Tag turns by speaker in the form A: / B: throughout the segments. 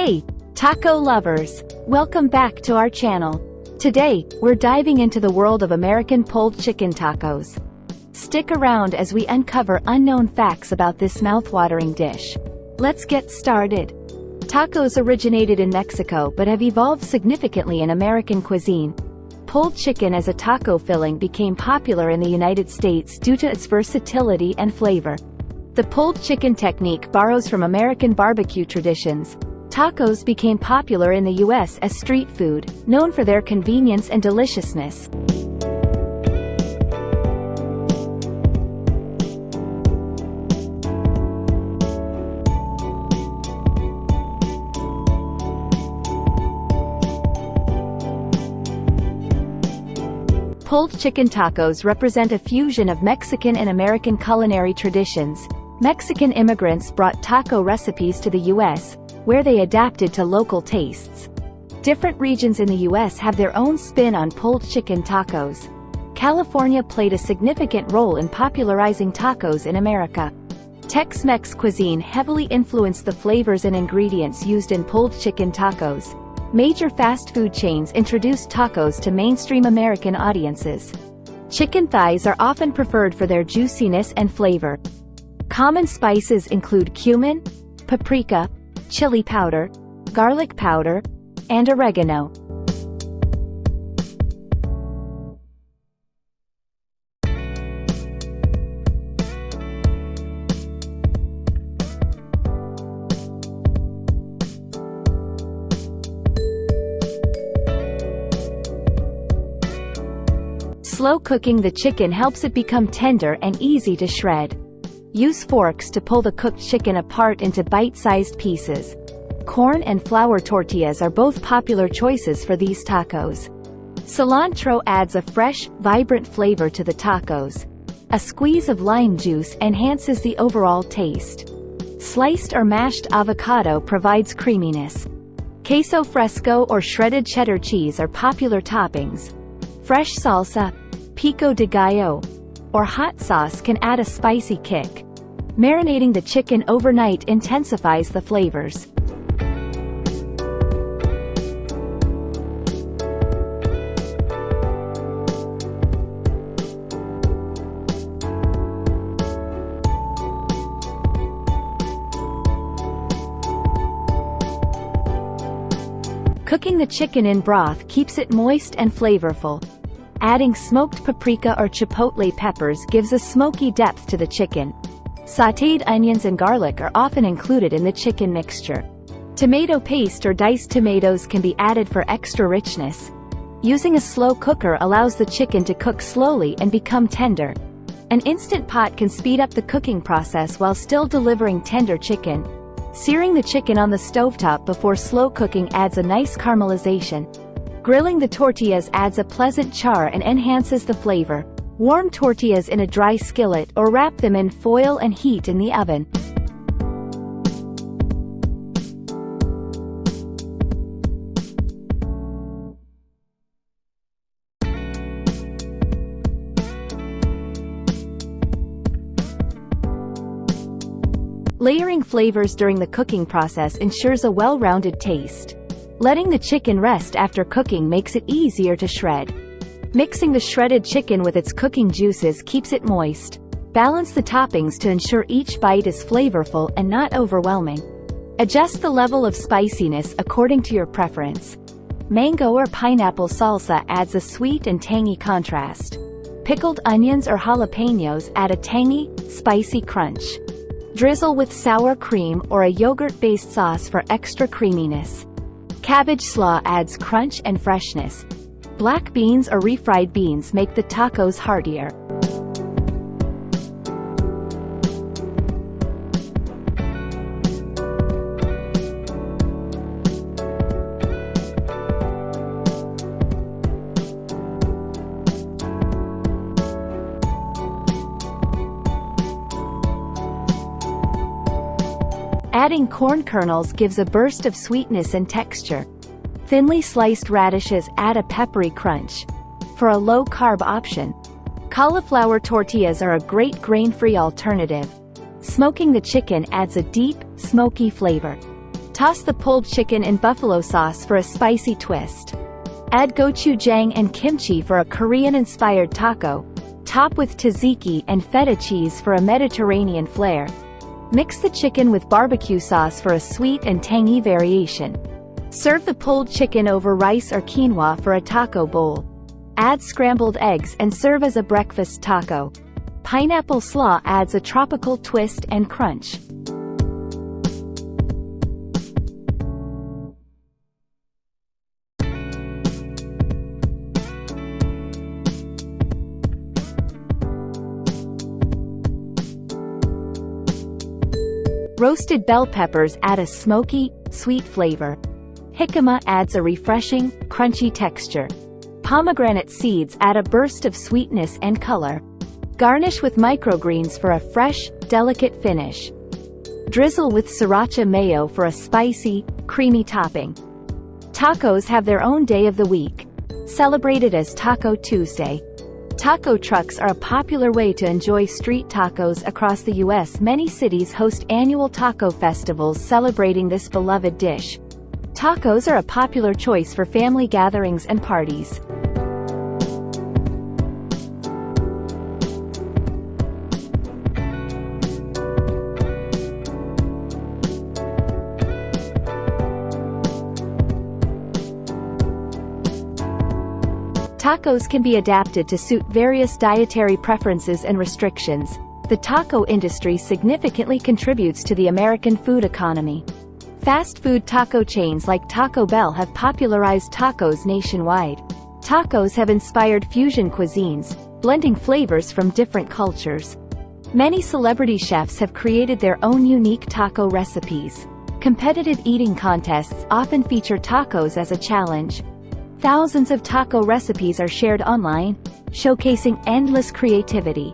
A: Hey, taco lovers! Welcome back to our channel. Today, we're diving into the world of American pulled chicken tacos. Stick around as we uncover unknown facts about this mouthwatering dish. Let's get started. Tacos originated in Mexico but have evolved significantly in American cuisine. Pulled chicken as a taco filling became popular in the United States due to its versatility and flavor. The pulled chicken technique borrows from American barbecue traditions. Tacos became popular in the U.S. as street food, known for their convenience and deliciousness. Pulled chicken tacos represent a fusion of Mexican and American culinary traditions. Mexican immigrants brought taco recipes to the U.S., where they adapted to local tastes. Different regions in the U.S. have their own spin on pulled chicken tacos. California played a significant role in popularizing tacos in America. Tex-Mex cuisine heavily influenced the flavors and ingredients used in pulled chicken tacos. Major fast food chains introduced tacos to mainstream American audiences. Chicken thighs are often preferred for their juiciness and flavor. Common spices include cumin, paprika, chili powder, garlic powder, and oregano. Slow cooking the chicken helps it become tender and easy to shred. Use forks to pull the cooked chicken apart into bite-sized pieces. Corn and flour tortillas are both popular choices for these tacos. Cilantro adds a fresh, vibrant flavor to the tacos. A squeeze of lime juice enhances the overall taste. Sliced or mashed avocado provides creaminess. Queso fresco or shredded cheddar cheese are popular toppings. Fresh salsa, pico de gallo, or hot sauce can add a spicy kick. Marinating the chicken overnight intensifies the flavors. Cooking the chicken in broth keeps it moist and flavorful. Adding smoked paprika or chipotle peppers gives a smoky depth to the chicken. Sautéed onions and garlic are often included in the chicken mixture. Tomato paste or diced tomatoes can be added for extra richness. Using a slow cooker allows the chicken to cook slowly and become tender. An instant pot can speed up the cooking process while still delivering tender chicken. Searing the chicken on the stovetop before slow cooking adds a nice caramelization. Grilling the tortillas adds a pleasant char and enhances the flavor. Warm tortillas in a dry skillet or wrap them in foil and heat in the oven. Layering flavors during the cooking process ensures a well-rounded taste. Letting the chicken rest after cooking makes it easier to shred. Mixing the shredded chicken with its cooking juices keeps it moist. Balance the toppings to ensure each bite is flavorful and not overwhelming. Adjust the level of spiciness according to your preference. Mango or pineapple salsa adds a sweet and tangy contrast. Pickled onions or jalapenos add a tangy, spicy crunch. Drizzle with sour cream or a yogurt-based sauce for extra creaminess. Cabbage slaw adds crunch and freshness. Black beans or refried beans make the tacos heartier. Adding corn kernels gives a burst of sweetness and texture. Thinly sliced radishes add a peppery crunch. For a low-carb option, cauliflower tortillas are a great grain-free alternative. Smoking the chicken adds a deep, smoky flavor. Toss the pulled chicken in buffalo sauce for a spicy twist. Add gochujang and kimchi for a Korean-inspired taco. Top with tzatziki and feta cheese for a Mediterranean flair. Mix the chicken with barbecue sauce for a sweet and tangy variation. Serve the pulled chicken over rice or quinoa for a taco bowl. Add scrambled eggs and serve as a breakfast taco. Pineapple slaw adds a tropical twist and crunch. Roasted bell peppers add a smoky, sweet flavor. Jicama adds a refreshing, crunchy texture. Pomegranate seeds add a burst of sweetness and color. Garnish with microgreens for a fresh, delicate finish. Drizzle with sriracha mayo for a spicy, creamy topping. Tacos have their own day of the week, celebrated as Taco Tuesday. Taco trucks are a popular way to enjoy street tacos across the U.S. Many cities host annual taco festivals celebrating this beloved dish. Tacos are a popular choice for family gatherings and parties. Tacos can be adapted to suit various dietary preferences and restrictions. The taco industry significantly contributes to the American food economy. Fast food taco chains like Taco Bell have popularized tacos nationwide. Tacos have inspired fusion cuisines, blending flavors from different cultures. Many celebrity chefs have created their own unique taco recipes. Competitive eating contests often feature tacos as a challenge. Thousands of taco recipes are shared online, showcasing endless creativity.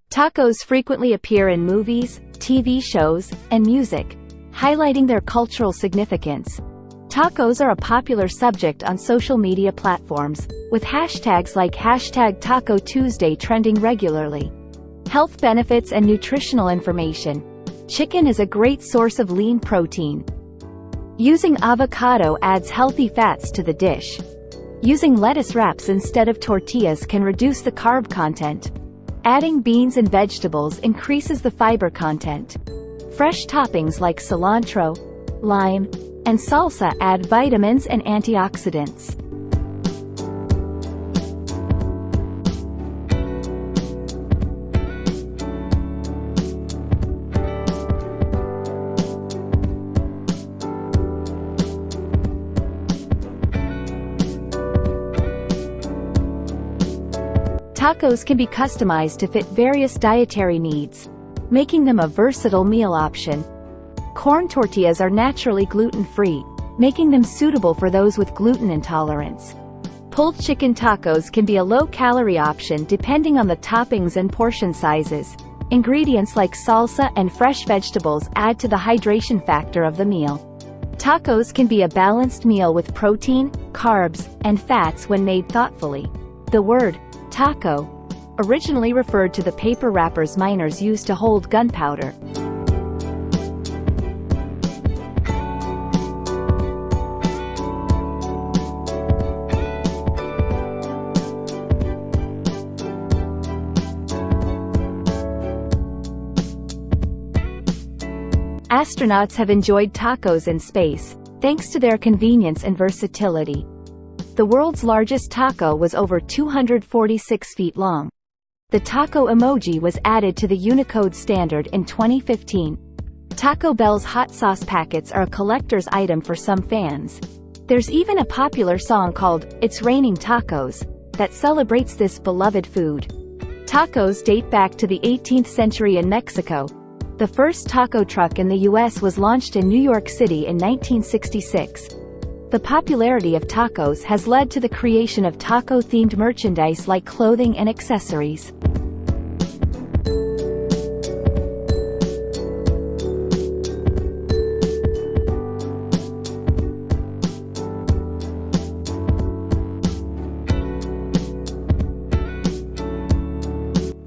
A: Tacos frequently appear in movies, TV shows, and music, highlighting their cultural significance. Tacos are a popular subject on social media platforms, with hashtags like #TacoTuesday trending regularly. Health benefits and nutritional information. Chicken is a great source of lean protein. Using avocado adds healthy fats to the dish. Using lettuce wraps instead of tortillas can reduce the carb content. Adding beans and vegetables increases the fiber content. Fresh toppings like cilantro, lime, and salsa add vitamins and antioxidants. Tacos can be customized to fit various dietary needs, making them a versatile meal option. Corn tortillas are naturally gluten-free, making them suitable for those with gluten intolerance. Pulled chicken tacos can be a low-calorie option depending on the toppings and portion sizes. Ingredients like salsa and fresh vegetables add to the hydration factor of the meal. Tacos can be a balanced meal with protein, carbs, and fats when made thoughtfully. The word taco originally referred to the paper wrappers miners used to hold gunpowder. Astronauts have enjoyed tacos in space, thanks to their convenience and versatility. The world's largest taco was over 246 feet long. The taco emoji was added to the Unicode standard in 2015. Taco Bell's hot sauce packets are a collector's item for some fans. There's even a popular song called "It's Raining Tacos" that celebrates this beloved food. Tacos date back to the 18th century in Mexico. The first taco truck in the U.S. was launched in New York City in 1966. The popularity of tacos has led to the creation of taco-themed merchandise like clothing and accessories.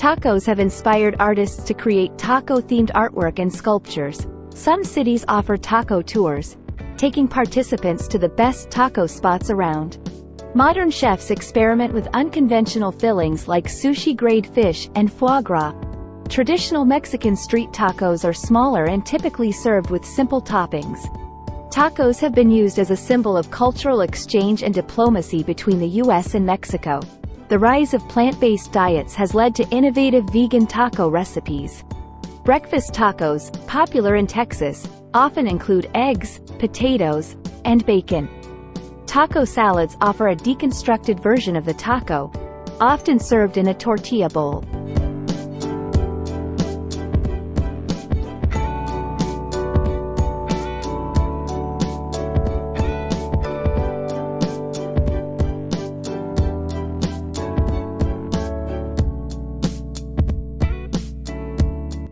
A: Tacos have inspired artists to create taco-themed artwork and sculptures. Some cities offer taco tours, taking participants to the best taco spots around. Modern chefs experiment with unconventional fillings like sushi-grade fish and foie gras. Traditional Mexican street tacos are smaller and typically served with simple toppings. Tacos have been used as a symbol of cultural exchange and diplomacy between the U.S. and Mexico. The rise of plant-based diets has led to innovative vegan taco recipes. Breakfast tacos, popular in Texas, often include eggs, potatoes, and bacon. Taco salads offer a deconstructed version of the taco, often served in a tortilla bowl.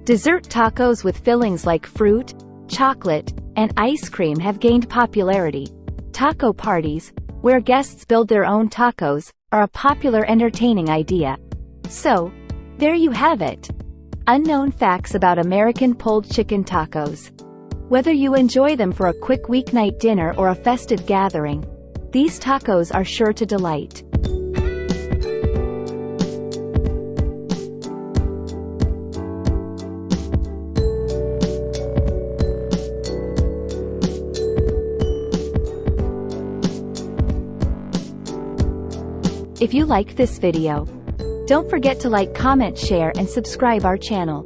A: Dessert tacos with fillings like fruit, chocolate, and ice cream have gained popularity. Taco parties, where guests build their own tacos, are a popular entertaining idea. So, there you have it. Unknown facts about American pulled chicken tacos. Whether you enjoy them for a quick weeknight dinner or a festive gathering, these tacos are sure to delight. If you liked this video, don't forget to like, comment, share, and subscribe our channel.